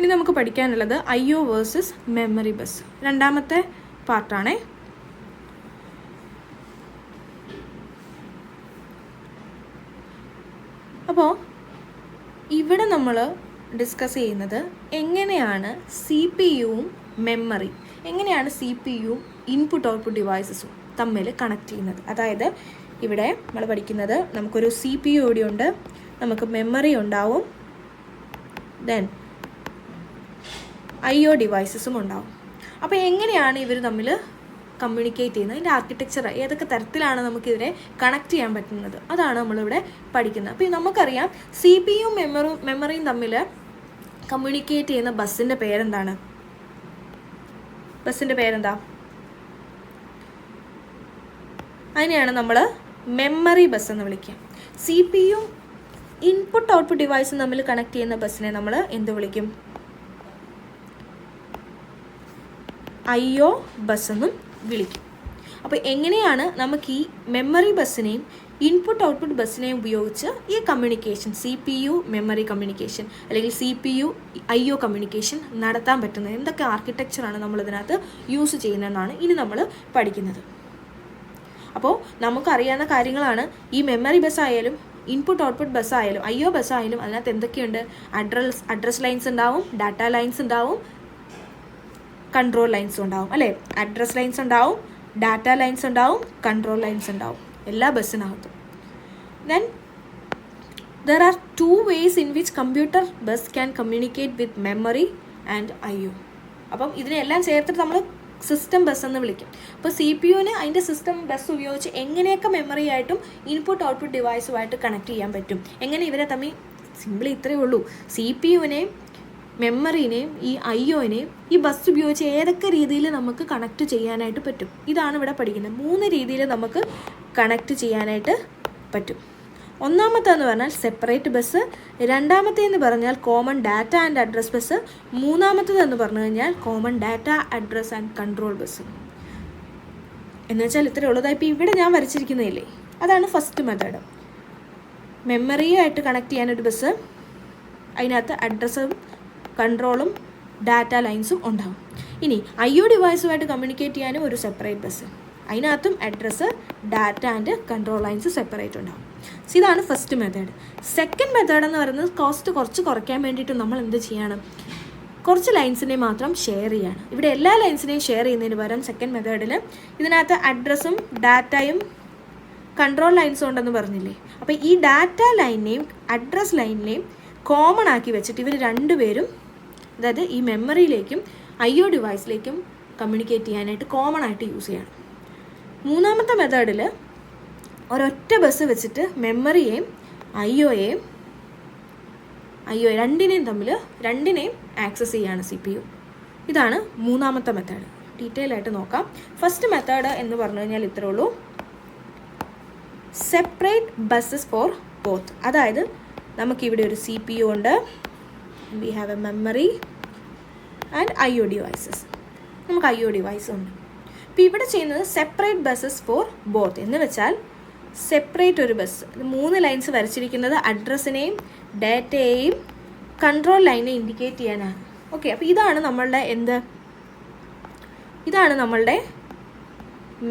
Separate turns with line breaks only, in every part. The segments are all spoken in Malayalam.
ഇനി നമുക്ക് പഠിക്കാനുള്ളത് IO വേഴ്സസ് മെമ്മറി ബസ്, രണ്ടാമത്തെ പാർട്ടാണേ. അപ്പോൾ ഇവിടെ നമ്മൾ ഡിസ്കസ് ചെയ്യുന്നത് എങ്ങനെയാണ് CPU-വും മെമ്മറി, എങ്ങനെയാണ് CPU-വും ഇൻപുട്ട് ഔട്ട്പുട്ട് ഡിവൈസസും തമ്മിൽ കണക്ട് ചെയ്യുന്നത്. അതായത് ഇവിടെ നമ്മൾ പഠിക്കുന്നത് നമുക്കൊരു CPU ഇവിടെ ഉണ്ട്, നമുക്ക് മെമ്മറി ഉണ്ടാവും, ദെൻ IO ഡിവൈസസും ഉണ്ടാവും. അപ്പോൾ എങ്ങനെയാണ് ഇവർ തമ്മിൽ കമ്മ്യൂണിക്കേറ്റ് ചെയ്യുന്നത്, അതിൻ്റെ ആർക്കിടെക്ചർ ഏതൊക്കെ തരത്തിലാണ് നമുക്കിവരെ കണക്ട് ചെയ്യാൻ പറ്റുന്നത്, അതാണ് നമ്മളിവിടെ പഠിക്കുന്നത്. അപ്പോൾ നമുക്കറിയാം CPU-യും മെമ്മറിയും തമ്മിൽ കമ്മ്യൂണിക്കേറ്റ് ചെയ്യുന്ന ബസ്സിൻ്റെ പേരെന്താണ്? ബസ്സിൻ്റെ പേരെന്താ? അതിനെയാണ് നമ്മൾ മെമ്മറി ബസ് എന്ന് വിളിക്കുക. CPU-യും ഇൻപുട്ട് ഔട്ട്പുട്ട് ഡിവൈസും തമ്മിൽ കണക്ട് ചെയ്യുന്ന ബസ്സിനെ നമ്മൾ എന്ത് വിളിക്കും? IO ബസ് എന്നും വിളിക്കും. അപ്പോൾ എങ്ങനെയാണ് നമുക്ക് ഈ മെമ്മറി ബസ്സിനെയും ഇൻപുട്ട് ഔട്ട്പുട്ട് ബസ്സിനെയും ഉപയോഗിച്ച് ഈ കമ്മ്യൂണിക്കേഷൻ, CPU മെമ്മറി കമ്മ്യൂണിക്കേഷൻ അല്ലെങ്കിൽ CPU IO കമ്മ്യൂണിക്കേഷൻ നടത്താൻ പറ്റുന്നത്, എന്തൊക്കെ ആർക്കിടെക്ചറാണ് നമ്മളിതിനകത്ത് യൂസ് ചെയ്യുന്നതെന്നാണ് ഇനി നമ്മൾ പഠിക്കുന്നത്. അപ്പോൾ നമുക്കറിയാവുന്ന കാര്യങ്ങളാണ്. ഈ മെമ്മറി ബസ്സായാലും ഇൻപുട്ട് ഔട്ട്പുട്ട് ബസ്സായാലും IO ബസ്സായാലും അതിനകത്ത് എന്തൊക്കെയുണ്ട്? അഡ്രസ് ലൈൻസ് ഉണ്ടാവും, ഡാറ്റ ലൈൻസ് ഉണ്ടാവും, കൺട്രോൾ ലൈൻസും ഉണ്ടാവും അല്ലേ? അഡ്രസ് ലൈൻസ് ഉണ്ടാവും, ഡാറ്റ ലൈൻസ് ഉണ്ടാവും, കൺട്രോൾ ലൈൻസ് ഉണ്ടാവും എല്ലാ ബസ്സിനകത്തും. Then there are two ways in which computer bus can communicate with memory and IO. അപ്പം ഇതിനെല്ലാം ചേർത്തിട്ട് നമ്മൾ സിസ്റ്റം ബസ് എന്ന് വിളിക്കും. അപ്പോൾ CPU-ന് അതിൻ്റെ സിസ്റ്റം ബസ് ഉപയോഗിച്ച് എങ്ങനെയൊക്കെ മെമ്മറി ആയിട്ടും ഇൻപുട്ട് ഔട്ട്പുട്ട് ഡിവൈസുമായിട്ട് കണക്ട് ചെയ്യാൻ പറ്റും, എങ്ങനെ ഇവരെ തമ്മിൽ, സിമ്പിളി ഇത്രയേ ഉള്ളൂ. CPU-നെയും മെമ്മറിനെയും ഈ IO-നെയും ഈ ബസ് ഉപയോഗിച്ച് ഏതൊക്കെ രീതിയിൽ നമുക്ക് കണക്ട് ചെയ്യാനായിട്ട് പറ്റും, ഇതാണ് ഇവിടെ പഠിക്കുന്നത്. 3 രീതിയിൽ നമുക്ക് കണക്ട് ചെയ്യാനായിട്ട് പറ്റും. ഒന്നാമത്തേന്ന് പറഞ്ഞാൽ സെപ്പറേറ്റ് ബസ്, രണ്ടാമത്തേന്ന് പറഞ്ഞാൽ common data and address bus, മൂന്നാമത്തേതെന്ന് പറഞ്ഞു കഴിഞ്ഞാൽ common data address and control bus. എന്ന് വെച്ചാൽ ഇത്രയേ ഉള്ളൂ. ഇപ്പോൾ ഇവിടെ ഞാൻ വരച്ചിരിക്കുന്നതില്ലേ, അതാണ് ഫസ്റ്റ് മെത്തേഡ്. മെമ്മറിയായിട്ട് കണക്ട് ചെയ്യാനൊരു ബസ്, അതിനകത്ത് അഡ്രസ്സും കൺട്രോളും ഡാറ്റ ലൈൻസും ഉണ്ടാവും. ഇനി IO ഡിവൈസുമായിട്ട് കമ്മ്യൂണിക്കേറ്റ് ചെയ്യാനും ഒരു സെപ്പറേറ്റ് ബസ്, അതിനകത്തും address, data and control lines separate ഉണ്ടാവും. സോ ഇതാണ് ഫസ്റ്റ് മെത്തേഡ്. സെക്കൻഡ് മെത്തേഡ് എന്ന് പറയുന്നത് കോസ്റ്റ് കുറച്ച് കുറയ്ക്കാൻ വേണ്ടിയിട്ട് നമ്മൾ എന്ത് ചെയ്യണം? കുറച്ച് ലൈൻസിനെ മാത്രം ഷെയർ ചെയ്യാണ്. ഇവിടെ എല്ലാ ലൈൻസിനെയും ഷെയർ ചെയ്യുന്നതിന് പകരം സെക്കൻഡ് മെത്തേഡിൽ ഇതിനകത്ത് അഡ്രസ്സും ഡാറ്റയും കൺട്രോൾ ലൈൻസും ഉണ്ടെന്ന് പറഞ്ഞില്ലേ? അപ്പോൾ ഈ ഡാറ്റ ലൈനിനെയും അഡ്രസ് ലൈനിനെയും കോമൺ ആക്കി വെച്ചിട്ട് ഇവർ രണ്ടുപേരും, അതായത് ഈ മെമ്മറിയിലേക്കും IO ഡിവൈസിലേക്കും കമ്മ്യൂണിക്കേറ്റ് ചെയ്യാനായിട്ട് കോമൺ ആയിട്ട് യൂസ് ചെയ്യണം. മൂന്നാമത്തെ മെത്തേഡിൽ ഒരൊറ്റ ബസ് വെച്ചിട്ട് മെമ്മറിയെയും IO രണ്ടിനെയും ആക്സസ് ചെയ്യാണ് CPU. ഇതാണ് മൂന്നാമത്തെ മെത്തേഡ്. ഡീറ്റെയിൽ ആയിട്ട് നോക്കാം. ഫസ്റ്റ് മെത്തേഡ് എന്ന് പറഞ്ഞു കഴിഞ്ഞാൽ ഇത്രേ ഉള്ളൂ, സെപ്പറേറ്റ് ബസ്സസ് ഫോർ ബോത്ത്. അതായത് നമുക്കിവിടെ ഒരു CPU ഉണ്ട്, we have A memory and IO devices, നമുക്ക് IO ഡിവൈസ് ഉണ്ട്. അപ്പോൾ ഇവിടെ ചെയ്യുന്നത് സെപ്പറേറ്റ് ബസ്സസ് ഫോർ ബോത്ത് എന്ന് വെച്ചാൽ സെപ്പറേറ്റ് ഒരു ബസ്, 3 ലൈൻസ് വരച്ചിരിക്കുന്നത് അഡ്രസ്സിനെയും ഡാറ്റയെയും കൺട്രോൾ ലൈനെ ഇൻഡിക്കേറ്റ് ചെയ്യാനാണ്. ഓക്കെ, അപ്പോൾ ഇതാണ് നമ്മളുടെ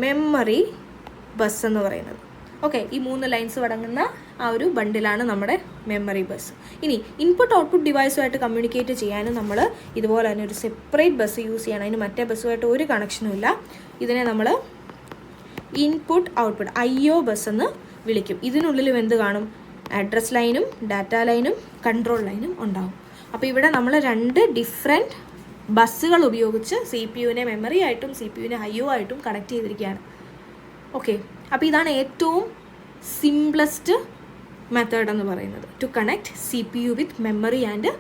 മെമ്മറി ബസ് എന്ന് പറയുന്നത്. ഓക്കെ, ഈ 3 ലൈൻസ് അടങ്ങുന്ന ആ ഒരു ബണ്ടിലാണ് നമ്മുടെ മെമ്മറി ബസ്. ഇനി ഇൻപുട്ട് ഔട്ട്പുട്ട് ഡിവൈസുമായിട്ട് കമ്മ്യൂണിക്കേറ്റ് ചെയ്യാനും നമ്മൾ ഇതുപോലെ തന്നെ ഒരു സെപ്പറേറ്റ് ബസ് യൂസ് ചെയ്യണം. അതിന് മറ്റേ ബസ്സുമായിട്ട് ഒരു കണക്ഷനും ഇല്ല. ഇതിനെ നമ്മൾ ഇൻപുട്ട് ഔട്ട്പുട്ട് IO ബസ് എന്ന് വിളിക്കും. ഇതിനുള്ളിലും എന്ത് കാണും? അഡ്രസ് ലൈനും ഡാറ്റ ലൈനും കൺട്രോൾ ലൈനും ഉണ്ടാവും. അപ്പോൾ ഇവിടെ നമ്മൾ 2 ഡിഫറെൻറ്റ് ബസ്സുകൾ ഉപയോഗിച്ച് CPU-നെ മെമ്മറി ആയിട്ടും CPU-നെ IO ആയിട്ടും കണക്ട് ചെയ്തിരിക്കുകയാണ്. ഓക്കെ, അപ്പോൾ ഇതാണ് ഏറ്റവും സിംപ്ലസ്റ്റ് മെത്തേഡ് എന്ന് പറയുന്നത്, to connect CPU with memory and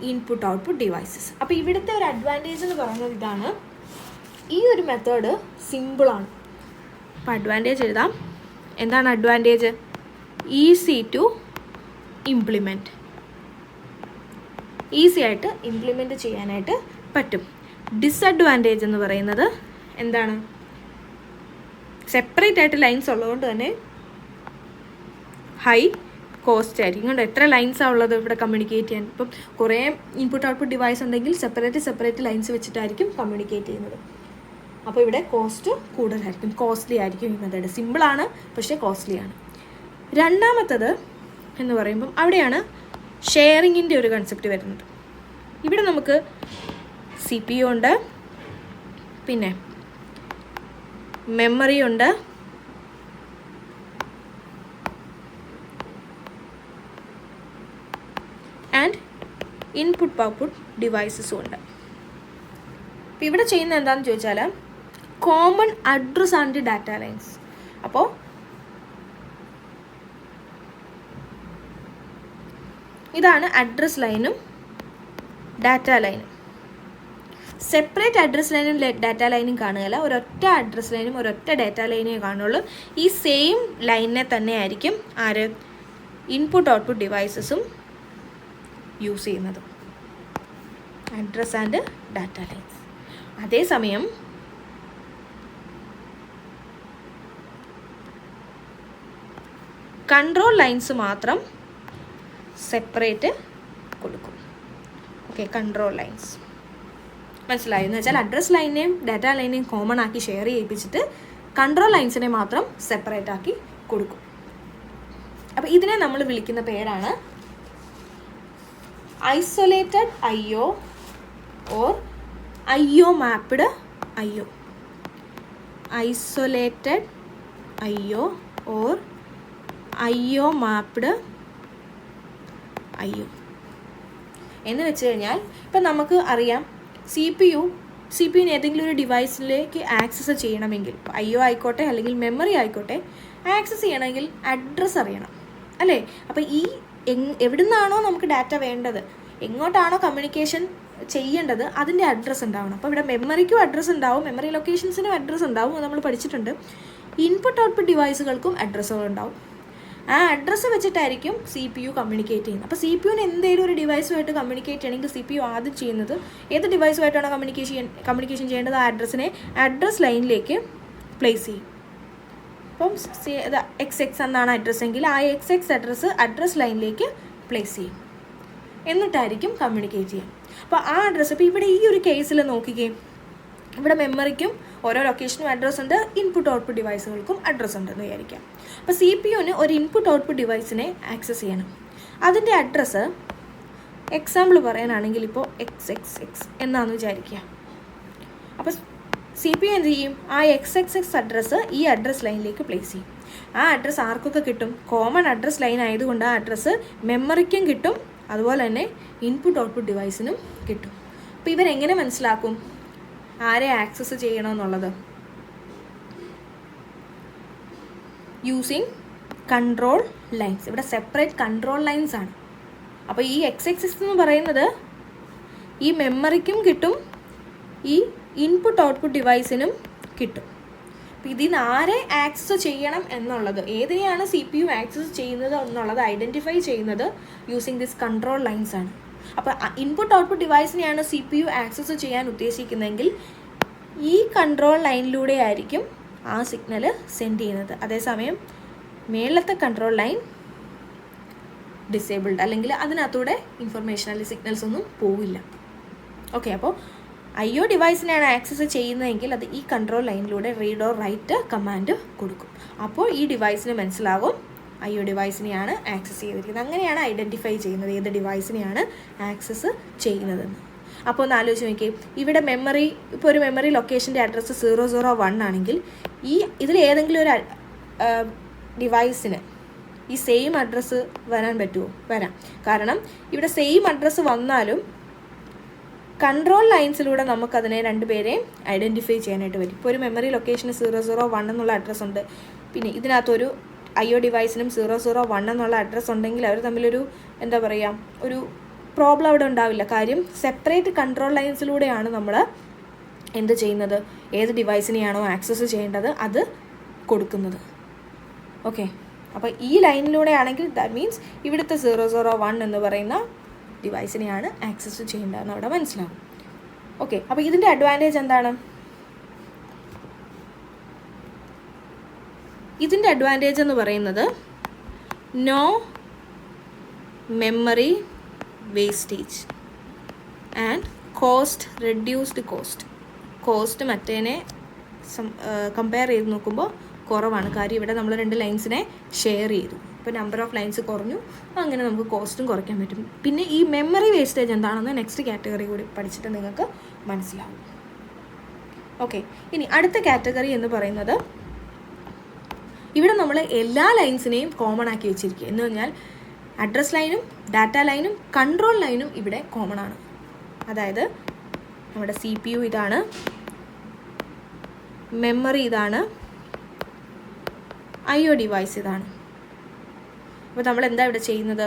input output devices. അപ്പോൾ ഇവിടുത്തെ ഒരു അഡ്വാൻറ്റേജ് എന്ന് പറയുന്നത് ഇതാണ്, ഈ ഒരു മെത്തേഡ് സിമ്പിളാണ്. അപ്പോൾ അഡ്വാൻറ്റേജ് എഴുതാം. എന്താണ് advantage? Easy to implement, easy ആയിട്ട് ഇംപ്ലിമെൻറ്റ് ചെയ്യാനായിട്ട് പറ്റും. ഡിസഡ്വാൻറ്റേജ് എന്ന് പറയുന്നത് എന്താണ്? സെപ്പറേറ്റ് ആയിട്ട് ലൈൻസ് ഉള്ളതുകൊണ്ട് തന്നെ ഹൈ കോസ്റ്റ് ആയിരിക്കും. കണ്ടോ എത്ര ലൈൻസാണ് ഉള്ളത് ഇവിടെ കമ്മ്യൂണിക്കേറ്റ് ചെയ്യാൻ. ഇപ്പം കുറേ ഇൻപുട്ട് ഔട്ട്പുട്ട് ഡിവൈസ് ഉണ്ടെങ്കിൽ സെപ്പറേറ്റ് ലൈൻസ് വെച്ചിട്ടായിരിക്കും കമ്മ്യൂണിക്കേറ്റ് ചെയ്യുന്നത്. അപ്പോൾ ഇവിടെ കോസ്റ്റ് കൂടുതലായിരിക്കും, കോസ്റ്റ്ലി ആയിരിക്കും ഈ മെത്തേഡ്. സിമ്പിളാണ് പക്ഷേ കോസ്റ്റ്ലിയാണ്. രണ്ടാമത്തത് എന്ന് പറയുമ്പം അവിടെയാണ് ഷെയറിങ്ങിൻ്റെ ഒരു കൺസെപ്റ്റ് വരുന്നത്. ഇവിടെ നമുക്ക് CPU ഉണ്ട്, പിന്നെ മെമ്മറി ഉണ്ട്, ആൻഡ് ഇൻപുട്ട് ഔട്ട്പുട്ട് ഡിവൈസസും ഉണ്ട്. അപ്പോൾ ഇവിടെ ചെയ്യുന്നത് എന്താണെന്ന് ചോദിച്ചാൽ common address and data lines. അപ്പോൾ ഇതാണ് അഡ്രസ് ലൈനും ഡാറ്റ ലൈനും. സെപ്പറേറ്റ് അഡ്രസ് ലൈനും ഡാറ്റ ലൈനും കാണുകയില്ല, ഒരൊറ്റ അഡ്രസ് ലൈനും ഒരൊറ്റ ഡാറ്റ ലൈനേ കാണുള്ളൂ. ഈ സെയിം ലൈനിനെ തന്നെ ആയിരിക്കും ആര് ഇൻപുട്ട് ഔട്ട്പുട്ട് ഡിവൈസസും യൂസ് ചെയ്യുന്നത്, അഡ്രസ് ആൻഡ് ഡാറ്റ ലൈൻസ്. അതേസമയം കൺട്രോൾ ലൈൻസ് മാത്രം സെപ്പറേറ്റ് കൊടുക്കും. ഓക്കെ, കൺട്രോൾ ലൈൻസ് മനസ്സിലായി എന്ന് വെച്ചാൽ അഡ്രസ് ലൈനെയും ഡാറ്റ ലൈനെയും കോമൺ ആക്കി ഷെയർ ചെയ്യിപ്പിച്ചിട്ട് കൺട്രോൾ ലൈൻസിനെ മാത്രം സെപ്പറേറ്റ് ആക്കി കൊടുക്കും. അപ്പോൾ ഇതിനെ നമ്മൾ വിളിക്കുന്ന പേരാണ് isolated IO or IO mapped IO. Isolated IO or IO mapped IO എന്ന് വെച്ച് കഴിഞ്ഞാൽ ഇപ്പം നമുക്ക് അറിയാം CPU-ന് ഏതെങ്കിലും ഒരു ഡിവൈസിലേക്ക് ആക്സസ് ചെയ്യണമെങ്കിൽ IO ആയിക്കോട്ടെ അല്ലെങ്കിൽ മെമ്മറി ആയിക്കോട്ടെ, ആക്സസ് ചെയ്യണമെങ്കിൽ അഡ്രസ്സ് അറിയണം അല്ലേ. അപ്പോൾ ഈ എവിടെ നിന്നാണോ നമുക്ക് ഡാറ്റ വേണ്ടത്, എങ്ങോട്ടാണോ കമ്മ്യൂണിക്കേഷൻ ചെയ്യേണ്ടത്, അതിൻ്റെ അഡ്രസ്സ് ഉണ്ടാവണം. അപ്പോൾ ഇവിടെ മെമ്മറിക്കും അഡ്രസ്സ് ഉണ്ടാവും, മെമ്മറി ലൊക്കേഷൻസിനും അഡ്രസ്സ് ഉണ്ടാവും, അത് നമ്മൾ പഠിച്ചിട്ടുണ്ട്. ഇൻപുട്ട് ഔട്ട്പുട്ട് ഡിവൈസുകൾക്കും അഡ്രസ്സുകൾ ഉണ്ടാവും. ആ അഡ്രസ്സ് വെച്ചിട്ടായിരിക്കും CPU കമ്മ്യൂണിക്കേറ്റ് ചെയ്യുന്നത്. അപ്പോൾ CPU-ന് എന്തെങ്കിലും ഒരു ഡിവൈസുമായിട്ട് കമ്മ്യൂണിക്കേറ്റ് ചെയ്യണമെങ്കിൽ CPU ആദ്യം ചെയ്യുന്നത് ഏത് ഡിവൈസുമായിട്ടാണോ കമ്മ്യൂണിക്കേഷൻ ചെയ്യേണ്ടത് ആ അഡ്രസ്സിനെ അഡ്രസ് ലൈനിലേക്ക് പ്ലേസ് ചെയ്യും. അപ്പം XX എന്നാണ് അഡ്രസ്സ് എങ്കിൽ ആ XX അഡ്രസ് ലൈനിലേക്ക് പ്ലേസ് ചെയ്യും, എന്നിട്ടായിരിക്കും കമ്മ്യൂണിക്കേറ്റ് ചെയ്യുക. അപ്പോൾ ആ അഡ്രസ്സ് ഇപ്പോൾ ഇവിടെ ഈ ഒരു കേസിൽ നോക്കിക്കേ, ഇവിടെ മെമ്മറിക്കും ഓരോ ലൊക്കേഷനും അഡ്രസ്സ് ഉണ്ട്, ഇൻപുട്ട് ഔട്ട്പുട്ട് ഡിവൈസുകൾക്കും അഡ്രസ്സ് ഉണ്ടെന്ന് വിചാരിക്കാം. അപ്പോൾ CPU-ന് ഒരു ഇൻപുട്ട് ഔട്ട്പുട്ട് ഡിവൈസിനെ ആക്സസ് ചെയ്യണം. അതിൻ്റെ അഡ്രസ്സ് എക്സാമ്പിൾ പറയാനാണെങ്കിൽ ഇപ്പോൾ XXX എന്നാന്ന് വിചാരിക്കുക. അപ്പോൾ CPU എന്ത് ചെയ്യും, ആ XXX അഡ്രസ്സ് ഈ അഡ്രസ് ലൈനിലേക്ക് പ്ലേസ് ചെയ്യും. ആ അഡ്രസ്സ് ആർക്കൊക്കെ കിട്ടും, കോമൺ അഡ്രസ് ലൈൻ ആയതുകൊണ്ട് ആ അഡ്രസ്സ് മെമ്മറിക്കും കിട്ടും, അതുപോലെ തന്നെ ഇൻപുട്ട് ഔട്ട്പുട്ട് ഡിവൈസിനും കിട്ടും. അപ്പോൾ ഇവരെങ്ങനെ മനസ്സിലാക്കും ആരെ ആക്സസ് ചെയ്യണമെന്നുള്ളത്? Using control lines. ഇവിടെ സെപ്പറേറ്റ് കൺട്രോൾ ലൈൻസ് ആണ്. അപ്പോൾ ഈ XXX എന്ന് പറയുന്നത് ഈ മെമ്മറിക്കും കിട്ടും, ഈ ഇൻപുട്ട് ഔട്ട്പുട്ട് ഡിവൈസിനും കിട്ടും. അപ്പോൾ ഇതിൽ നിന്ന് ആരെ ആക്സസ് ചെയ്യണം എന്നുള്ളത്, ഏതിനെയാണ് CPU ആക്സസ് ചെയ്യുന്നത് എന്നുള്ളത് ഐഡൻറ്റിഫൈ ചെയ്യുന്നത് യൂസിങ് ദിസ് കൺട്രോൾ ലൈൻസ് ആണ്. അപ്പോൾ ഇൻപുട്ട് ഔട്ട്പുട്ട് ഡിവൈസിനെയാണ് CPU ആക്സസ് ചെയ്യാൻ ഉദ്ദേശിക്കുന്നതെങ്കിൽ ഈ കൺട്രോൾ ലൈനിലൂടെ ആയിരിക്കും ആ സിഗ്നൽ സെൻഡ് ചെയ്യുന്നത്. അതേസമയം മേളത്തെ കൺട്രോൾ ലൈൻ ഡിസേബിൾഡ്, അല്ലെങ്കിൽ അതിനകത്തൂടെ ഇൻഫർമേഷൻ അല്ലെങ്കിൽ സിഗ്നൽസ് ഒന്നും പോവില്ല. ഓക്കെ, അപ്പോൾ IO ഡിവൈസിനെയാണ് ആക്സസ് ചെയ്യുന്നതെങ്കിൽ അത് ഈ കൺട്രോൾ ലൈനിലൂടെ റീഡ് ഓർ റൈറ്റ് കമാൻഡ് കൊടുക്കും. അപ്പോൾ ഈ ഡിവൈസിന് മനസ്സിലാകും IO ഡിവൈസിനെയാണ് ആക്സസ് ചെയ്തിരിക്കുന്നത്. അങ്ങനെയാണ് ഐഡൻറ്റിഫൈ ചെയ്യുന്നത് ഏത് ഡിവൈസിനെയാണ് ആക്സസ് ചെയ്യുന്നതെന്ന്. അപ്പോൾ ഒന്ന് ആലോചിച്ച് നോക്കിയേ, ഇവിടെ മെമ്മറി, ഇപ്പോൾ ഒരു മെമ്മറി ലൊക്കേഷൻ്റെ അഡ്രസ്സ് 001 ആണെങ്കിൽ ഈ ഇതിൽ ഏതെങ്കിലും ഒരു ഡിവൈസിന് ഈ സെയിം അഡ്രസ്സ് വരാൻ പറ്റുമോ? വരാം. കാരണം ഇവിടെ സെയിം അഡ്രസ്സ് വന്നാലും കൺട്രോൾ ലൈൻസിലൂടെ നമുക്കതിനെ രണ്ടുപേരെയും ഐഡൻറ്റിഫൈ ചെയ്യാനായിട്ട് പറ്റും. ഇപ്പോൾ ഒരു മെമ്മറി ലൊക്കേഷന് 001 എന്നുള്ള അഡ്രസ്സ് ഉണ്ട്, പിന്നെ ഇതിനകത്തൊരു IO ഡിവൈസിനും 001 എന്നുള്ള അഡ്രസ്സ് ഉണ്ടെങ്കിൽ അവർ തമ്മിലൊരു എന്താ പറയുക, ഒരു പ്രോബ്ലം അവിടെ ഉണ്ടാവില്ല. കാര്യം സെപ്പറേറ്റ് കൺട്രോൾ ലൈൻസിലൂടെയാണ് നമ്മൾ എന്ത് ചെയ്യുന്നത്, ഏത് ഡിവൈസിനെയാണോ ആക്സസ് ചെയ്യേണ്ടത് അത് കൊടുക്കുന്നത്. ഓക്കെ, അപ്പോൾ ഈ ലൈനിലൂടെ ആണെങ്കിൽ ദാറ്റ് മീൻസ് ഇവിടുത്തെ 001 എന്ന് പറയുന്ന ഡിവൈസിനെയാണ് ആക്സസ് ചെയ്യേണ്ടതെന്ന് അവിടെ മനസ്സിലാവും. ഓക്കെ, അപ്പോൾ ഇതിൻ്റെ അഡ്വാൻറ്റേജ് എന്താണ്? ഇതിൻ്റെ അഡ്വാൻറ്റേജ് എന്ന് പറയുന്നത് no memory wastage and cost, reduced cost മറ്റേനെ കമ്പയർ ചെയ്ത് നോക്കുമ്പോൾ കുറവാണ്. കാര്യം ഇവിടെ നമ്മൾ 2 ലൈൻസിനെ ഷെയർ ചെയ്തു, ഇപ്പോൾ നമ്പർ ഓഫ് ലൈൻസ് കുറഞ്ഞു, അങ്ങനെ നമുക്ക് കോസ്റ്റും കുറയ്ക്കാൻ പറ്റും. പിന്നെ ഈ മെമ്മറി വേസ്റ്റേജ് എന്താണെന്ന് നെക്സ്റ്റ് കാറ്റഗറി കൂടി പഠിച്ചിട്ട് നിങ്ങൾക്ക് മനസ്സിലാവും. ഓക്കെ, ഇനി അടുത്ത കാറ്റഗറി എന്ന് പറയുന്നത്, ഇവിടെ നമ്മൾ എല്ലാ ലൈൻസിനെയും കോമൺ ആക്കി വെച്ചിരിക്കുക. എന്ന് പറഞ്ഞാൽ അഡ്രസ് ലൈനും ഡാറ്റ ലൈനും കൺട്രോൾ ലൈനും ഇവിടെ കോമൺ ആണ്. അതായത് നമ്മുടെ CPU ഇതാണ്, മെമ്മറി ഇതാണ്, IO ഡിവൈസ് ഇതാണ്. അപ്പോൾ നമ്മൾ എന്താ ഇവിടെ ചെയ്യുന്നത്?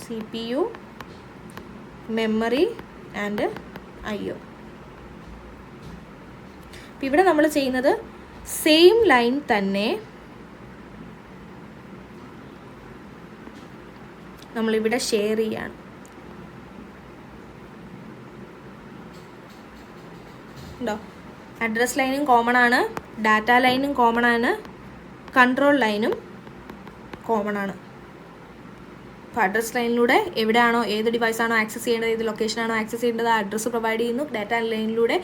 CPU, memory and IO. അപ്പോൾ ഇവിടെ നമ്മൾ ചെയ്യുന്നത് സെയിം ലൈൻ തന്നെ നമ്മളിവിടെ ഷെയർ ചെയ്യാണ്. ഉണ്ടോ? അഡ്രസ് ലൈനും കോമൺ ആണ്, ഡാറ്റ ലൈനും കോമൺ ആണ്, കൺട്രോൾ ലൈനും കോമൺ ആണ്. അപ്പോൾ അഡ്രസ് ലൈനിലൂടെ എവിടെയാണോ ഏത് ഡിവൈസാണോ ആക്സസ് ചെയ്യേണ്ടത്, ഏത് ലൊക്കേഷനാണോ ആക്സസ് ചെയ്യേണ്ടത്, ആ അഡ്രസ്സ് പ്രൊവൈഡ് ചെയ്യുന്നു. ഡാറ്റ ലൈനിലൂടെ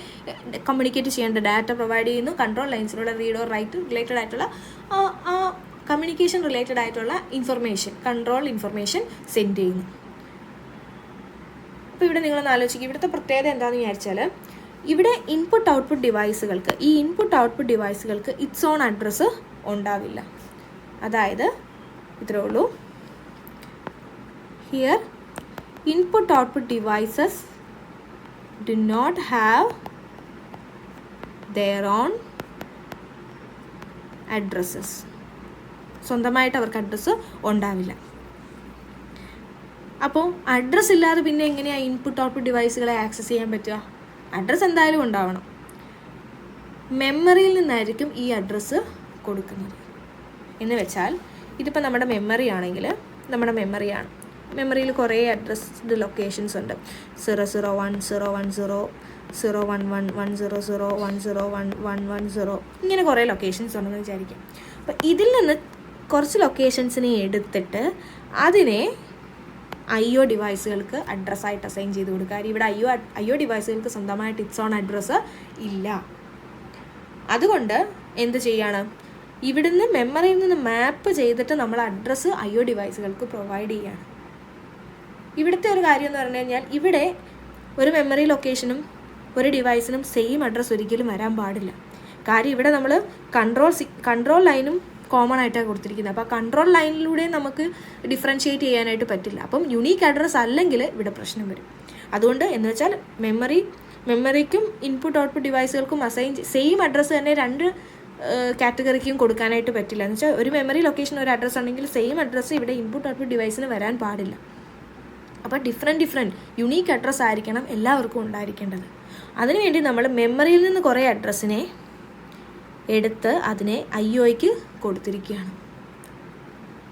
കമ്മ്യൂണിക്കേറ്റ് ചെയ്യേണ്ട ഡാറ്റ പ്രൊവൈഡ് ചെയ്യുന്നു. കൺട്രോൾ ലൈൻസിലൂടെ റീഡ് ഓർ റൈറ്റ് റിലേറ്റഡ് ആയിട്ടുള്ള ആ കമ്മ്യൂണിക്കേഷൻ റിലേറ്റഡ് ആയിട്ടുള്ള ഇൻഫർമേഷൻ, കൺട്രോൾ ഇൻഫർമേഷൻ സെൻഡ് ചെയ്യുന്നു. അപ്പോൾ ഇവിടെ നിങ്ങളൊന്ന് ആലോചിക്കുക, ഇവിടുത്തെ പ്രത്യേകത എന്താണെന്ന് വിചാരിച്ചാൽ, ഇവിടെ ഇൻപുട്ട് ഔട്ട്പുട്ട് ഡിവൈസുകൾക്ക്, ഈ ഇൻപുട്ട് ഔട്ട്പുട്ട് ഡിവൈസുകൾക്ക് ഇറ്റ്സ് ഓൺ അഡ്രസ്സ് ഉണ്ടാവില്ല. അതായത് ഇത്രേ ഉള്ളൂ, here input output devices do not have their own addresses. സ്വന്തമായിട്ട് അവർക്ക് അഡ്രസ്സ് ഉണ്ടാവില്ല. അപ്പോൾ അഡ്രസ്സ് ഇല്ലാതെ പിന്നെ എങ്ങനെയാണ് ഇൻപുട്ട് ഔട്ട്പുട്ട് ഡിവൈസുകളെ ആക്സസ് ചെയ്യാൻ പറ്റുക? അഡ്രസ്സ് എന്തായാലും ഉണ്ടാവണം. മെമ്മറിയിൽ നിന്നായിരിക്കും ഈ അഡ്രസ്സ് കൊടുക്കുന്നത്. എന്ന് വെച്ചാൽ ഇതിപ്പോൾ നമ്മുടെ മെമ്മറി ആണെങ്കിൽ, നമ്മുടെ മെമ്മറിയാണ്, മെമ്മറിയിൽ കുറേ അഡ്രസ്ഡ് ലൊക്കേഷൻസ് ഉണ്ട്. 001, 010, 011, 100, 101, 110, ഇങ്ങനെ കുറേ ലൊക്കേഷൻസ് ഉണ്ടെന്ന് വിചാരിക്കാം. അപ്പോൾ ഇതിൽ നിന്ന് കുറച്ച് ലൊക്കേഷൻസിനെ എടുത്തിട്ട് അതിനെ IO ഡിവൈസുകൾക്ക് അഡ്രസ്സായിട്ട് അസൈൻ ചെയ്ത് കൊടുക്കുക. ഇവിടെ IO ഡിവൈസുകൾക്ക് സ്വന്തമായിട്ട് ഇറ്റ്സ് ഓൺ അഡ്രസ്സ് ഇല്ല. അതുകൊണ്ട് എന്ത് ചെയ്യാണ്, ഇവിടുന്ന് മെമ്മറിയിൽ നിന്ന് മാപ്പ് ചെയ്തിട്ട് നമ്മൾ അഡ്രസ്സ് IO ഡിവൈസുകൾക്ക് പ്രൊവൈഡ് ചെയ്യാണ്. ഇവിടുത്തെ ഒരു കാര്യം എന്ന് പറഞ്ഞു കഴിഞ്ഞാൽ, ഇവിടെ ഒരു മെമ്മറി ലൊക്കേഷനും ഒരു ഡിവൈസിനും സെയിം അഡ്രസ്സ് ഒരിക്കലും വരാൻ പാടില്ല. കാര്യം ഇവിടെ നമ്മൾ കൺട്രോൾ ലൈനും കോമൺ ആയിട്ടാണ് കൊടുത്തിരിക്കുന്നത്. അപ്പോൾ കൺട്രോൾ ലൈനിലൂടെ നമുക്ക് ഡിഫറൻഷിയേറ്റ് ചെയ്യാനായിട്ട് പറ്റില്ല. അപ്പം യുണീക്ക് അഡ്രസ്സ് അല്ലെങ്കിൽ ഇവിടെ പ്രശ്നം വരും. അതുകൊണ്ട് എന്ന് വെച്ചാൽ മെമ്മറിക്കും ഇൻപുട്ട് ഔട്ട്പുട്ട് ഡിവൈസുകൾക്കും അസൈൻ സെയിം അഡ്രസ്സ് തന്നെ 2 കാറ്റഗറിക്കും കൊടുക്കാനായിട്ട് പറ്റില്ല. എന്ന് വെച്ചാൽ ഒരു മെമ്മറി ലൊക്കേഷൻ ഒരു അഡ്രസ്സ് ഉണ്ടെങ്കിൽ സെയിം അഡ്രസ്സ് ഇവിടെ ഇൻപുട്ട് ഔട്ട്പുട്ട് ഡിവൈസിന് വരാൻ പാടില്ല. അപ്പോൾ ഡിഫറെൻറ്റ് യുണീക്ക് അഡ്രസ്സ് ആയിരിക്കണം എല്ലാവർക്കും ഉണ്ടായിരിക്കേണ്ടത്. അതിനുവേണ്ടി നമ്മൾ മെമ്മറിയിൽ നിന്ന് കുറേ അഡ്രസ്സിനെ എടുത്ത് അതിനെ IOയ്ക്ക് കൊടുത്തിരിക്കുകയാണ്.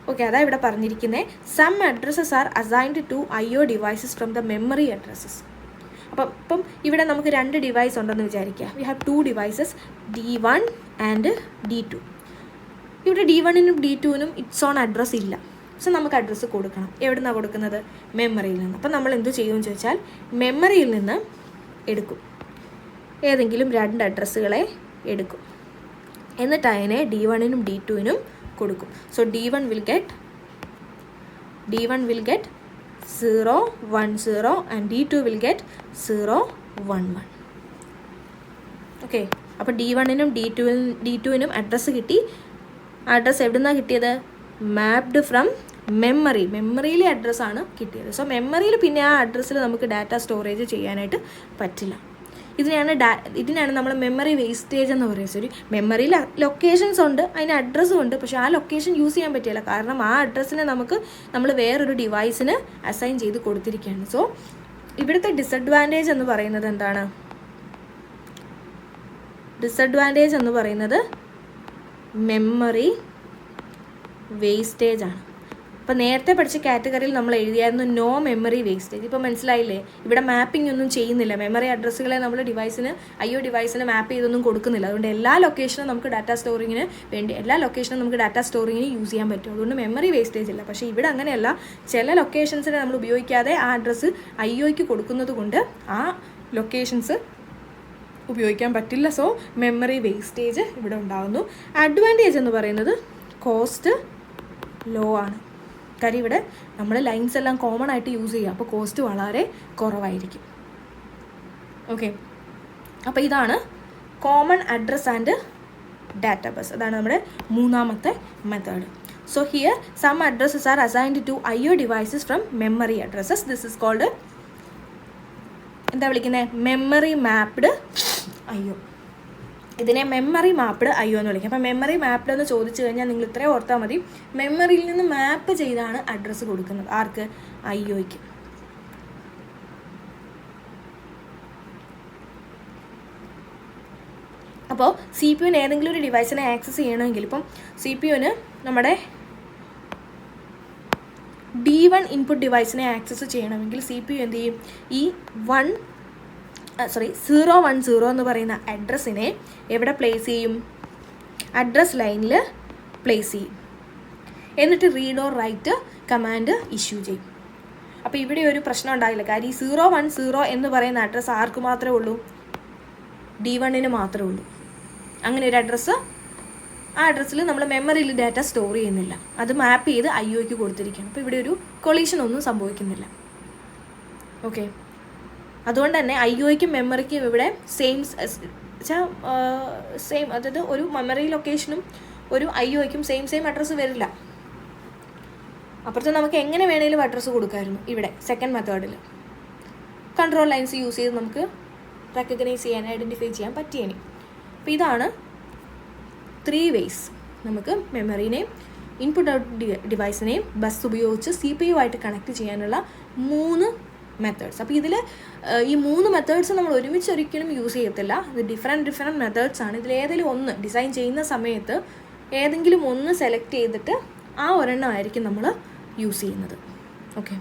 ഓക്കെ, അതാ ഇവിടെ പറഞ്ഞിരിക്കുന്നത്. Some addresses are assigned to IO devices from the memory addresses. അപ്പം ഇവിടെ നമുക്ക് 2 ഡിവൈസ് ഉണ്ടെന്ന് വിചാരിക്കുക. We have 2 devices, D1 and D2. ഇവിടെ D1നും D2നും ഇറ്റ്സ് ഓൺ അഡ്രസ്സ് ഇല്ല. സോ നമുക്ക് അഡ്രസ്സ് കൊടുക്കണം. എവിടെ നിന്നാണ് കൊടുക്കുന്നത്? മെമ്മറിയിൽ നിന്ന്. അപ്പം നമ്മൾ എന്ത് ചെയ്യുമെന്ന് ചോദിച്ചാൽ, മെമ്മറിയിൽ നിന്ന് എടുക്കും, ഏതെങ്കിലും 2 അഡ്രസ്സുകളെ എടുക്കും, എന്നിട്ട് അതിനെ D1നും D2നും കൊടുക്കും. So D1 will get 010 and D2 will get 011. Okay, അപ്പോൾ D1നും D2നും അഡ്രസ്സ് കിട്ടി. അഡ്രസ്സ് എവിടെ നിന്നാണ് കിട്ടിയത്? മാപ്ഡ് ഫ്രം മെമ്മറിയിലെ അഡ്രസ്സാണ് കിട്ടിയത്. സോ മെമ്മറിയിൽ പിന്നെ ആ അഡ്രസ്സിൽ നമുക്ക് ഡാറ്റ സ്റ്റോറേജ് ചെയ്യാനായിട്ട് പറ്റില്ല. ഇതിനാണ് നമ്മൾ മെമ്മറി വേസ്റ്റേജ് എന്ന് പറയുന്നത്. ഒരു മെമ്മറിയിൽ ലൊക്കേഷൻസ് ഉണ്ട്, അതിന് അഡ്രസ്സും ഉണ്ട്, പക്ഷേ ആ ലൊക്കേഷൻ യൂസ് ചെയ്യാൻ പറ്റില്ല. കാരണം ആ അഡ്രസ്സിനെ നമ്മൾ വേറൊരു ഡിവൈസിന് അസൈൻ ചെയ്ത് കൊടുത്തിരിക്കുകയാണ്. സോ ഇവിടുത്തെ ഡിസഡ്വാൻറ്റേജ് എന്ന് പറയുന്നത് എന്താണ്? ഡിസഡ്വാൻറ്റേജ് എന്ന് പറയുന്നത് മെമ്മറി വേസ്റ്റേജ് ആണ്. അപ്പോൾ നേരത്തെ പഠിച്ച കാറ്റഗറിയിൽ നമ്മൾ എഴുതിയായിരുന്നു നോ മെമ്മറി വേസ്റ്റേജ്. ഇപ്പോൾ മനസ്സിലായില്ലേ, ഇവിടെ മാപ്പിംഗ് ഒന്നും ചെയ്യുന്നില്ല. മെമ്മറി അഡ്രസ്സുകളെ നമ്മൾ ഡിവൈസിന് ഡിവൈസിന് മാപ്പ് ചെയ്തൊന്നും കൊടുക്കുന്നില്ല. അതുകൊണ്ട് എല്ലാ ലൊക്കേഷനും നമുക്ക് ഡാറ്റ സ്റ്റോറിങ്ങിന് വേണ്ടി ഡാറ്റ സ്റ്റോറിങ്ങിന് യൂസ് ചെയ്യാൻ പറ്റും. അതുകൊണ്ട് മെമ്മറി വേസ്റ്റേജ് ഇല്ല. പക്ഷേ ഇവിടെ അങ്ങനെയല്ല, ചില ലൊക്കേഷൻസിനെ നമ്മൾ ഉപയോഗിക്കാതെ ആ അഡ്രസ്സ് IOയ്ക്ക് കൊടുക്കുന്നത് കൊണ്ട് ആ ലൊക്കേഷൻസ് ഉപയോഗിക്കാൻ പറ്റില്ല. സോ മെമ്മറി വേസ്റ്റേജ് ഇവിടെ ഉണ്ടാകുന്നു. അഡ്വാൻറ്റേജ് എന്ന് പറയുന്നത് കോസ്റ്റ് ലോ ആണ്. കാര്യം ഇവിടെ നമ്മൾ ലൈൻസ് എല്ലാം കോമൺ ആയിട്ട് യൂസ് ചെയ്യുക, അപ്പോൾ കോസ്റ്റ് വളരെ കുറവായിരിക്കും. ഓക്കെ, അപ്പോൾ ഇതാണ് common address and data bus. അതാണ് നമ്മുടെ മൂന്നാമത്തെ method. So here some addresses are assigned to IO devices from memory addresses. This is called എന്താ വിളിക്കുന്നത്, മെമ്മറി മാപ്ഡ് IO. ഇതിനെ മെമ്മറി മാപ്ഡ് IO എന്ന് വിളിക്കും. അപ്പോൾ മെമ്മറി മാപ്ഡ് എന്ന് ചോദിച്ചു കഴിഞ്ഞാൽ നിങ്ങൾ ഇത്രയും ഓർത്താൽ മതി, മെമ്മറിയിൽ നിന്ന് മാപ്പ് ചെയ്താണ് അഡ്രസ്സ് കൊടുക്കുന്നത്. ആർക്ക്? IOയ്ക്ക്. അപ്പോൾ CPU ഏതെങ്കിലും ഒരു ഡിവൈസിനെ ആക്സസ് ചെയ്യണമെങ്കിൽ, ഇപ്പം CPU നമ്മുടെ D1 ഇൻപുട്ട് ഡിവൈസിനെ ആക്സസ് ചെയ്യണമെങ്കിൽ CPU എന്ത് ചെയ്യും, ഈ 010 എന്ന് പറയുന്ന അഡ്രസ്സിനെ എവിടെ പ്ലേസ് ചെയ്യും? അഡ്രസ് ലൈനിൽ പ്ലേസ് ചെയ്യും. എന്നിട്ട് read or write command issue ചെയ്യും. അപ്പോൾ ഇവിടെ ഒരു പ്രശ്നം ഉണ്ടാകില്ല. കാര്യം ഈ 010 എന്ന് പറയുന്ന അഡ്രസ്സ് ആർക്ക് മാത്രമേ ഉള്ളൂ? D1 മാത്രമേ ഉള്ളൂ. അങ്ങനെ ഒരു അഡ്രസ്സ്, ആ അഡ്രസ്സിൽ നമ്മൾ മെമ്മറിയിൽ ഡാറ്റ സ്റ്റോർ ചെയ്യുന്നില്ല, അത് മാപ്പ് ചെയ്ത് IOയ്ക്ക് കൊടുത്തിരിക്കുകയാണ്. അപ്പോൾ ഇവിടെ ഒരു കൊളീഷൻ ഒന്നും സംഭവിക്കുന്നില്ല. ഓക്കെ, അതുകൊണ്ട് തന്നെ IOയ്ക്കും മെമ്മറിക്കും ഇവിടെ സെയിം, അതായത് ഒരു മെമ്മറി ലൊക്കേഷനും ഒരു IOയ്ക്കും സെയിം അഡ്രസ്സ് വരില്ല. അപ്പുറത്ത് നമുക്ക് എങ്ങനെ വേണേലും അഡ്രസ്സ് കൊടുക്കാമായിരുന്നു. ഇവിടെ സെക്കൻഡ് മെത്തേഡിൽ കൺട്രോൾ ലൈൻസ് യൂസ് ചെയ്ത് നമുക്ക് റെക്കഗ്നൈസ് ചെയ്യാൻ, ഐഡൻറ്റിഫൈ ചെയ്യാൻ പറ്റിയേനെ. അപ്പോൾ ഇതാണ് 3 ways നമുക്ക് മെമ്മറിനെയും ഇൻപുട്ട് ഔട്ട് ഡിവൈസിനെയും ബസ് ഉപയോഗിച്ച് CPU ആയിട്ട് കണക്ട് ചെയ്യാനുള്ള 3 മെത്തേഡ്സ്. അപ്പോൾ ഇതിൽ ഈ 3 മെത്തേഡ്സ് നമ്മൾ ഒരുമിച്ച് ഒരിക്കലും യൂസ് ചെയ്യത്തില്ല. ഇത് ഡിഫറെൻറ്റ് മെത്തേഡ്സ് ആണ്. ഇതിലേതെങ്കിലും ഒന്ന് ഡിസൈൻ ചെയ്യുന്ന സമയത്ത് ഏതെങ്കിലും ഒന്ന് സെലക്ട് ചെയ്തിട്ട് ആ ഒരെണ്ണമായിരിക്കും നമ്മൾ യൂസ് ചെയ്യുന്നത്. ഓക്കെ.